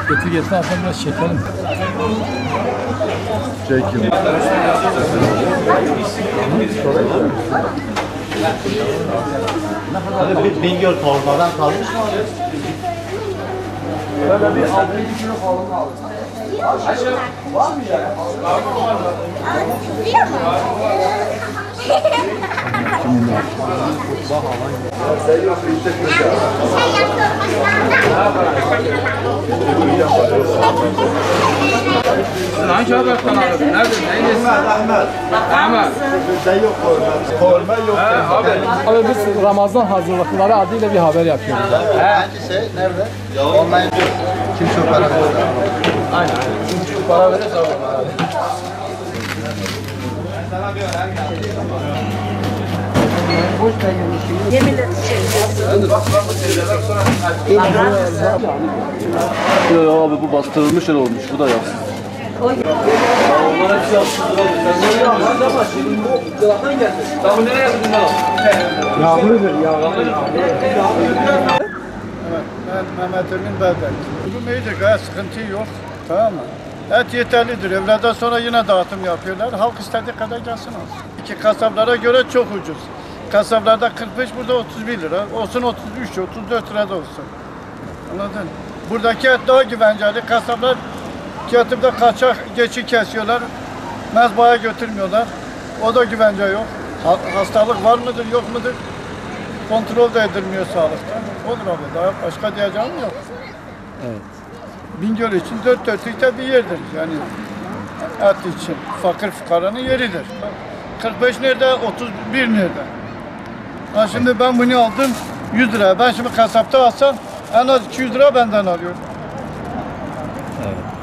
Getir Hasan biraz çekelim. Çekim. Abi Bingöl torbadan kalmış mı abi? Böyle bir 6-7 kilo falan aldım. Var mı ya? Hangi haberden aldın? Nerede? Neyin? Ahmet. Bizde yok korma yok. Abi biz Ramazan hazırlıkları adıyla bir haber yapıyoruz. Hangi şey? Nerede? Online diyor. Kim çok para verir? Aynen. Çünkü para verirse abi. Abi bu bastırılmış el olmuş. Bu da yapsın. Yağmurdur yağmur. Ben Mehmet Emin Belbek. Durum iyidir, gayet sıkıntı yok. Tamam mı? Et yeterlidir. Evlerden sonra yine dağıtım yapıyorlar. Halk istediği kadar gelsin alsın. İki kasaplara göre çok ucuz. Kasaplarda 45, burada 31 lira. Olsun 33, 34 lira da olsun. Anladın? Buradaki et daha güvenceli. Kasaplar Katip'te kaçak geçi kesiyorlar. Mezbahaya götürmüyorlar. O da güvence yok. Hastalık var mıdır, yok mudur? Kontrol de edilmiyor sağlıkta. Olur abi, daha başka diyeceğim yok. Evet. Bingöl için dört dörtlükte bir yerdir yani et için. Fakir fukaranın yeridir. 45 nerede, 31 nerede? Ha şimdi ben bunu aldım 100 lira. Ben şimdi kasapta alsam en az 200 lira benden alıyorum. Evet.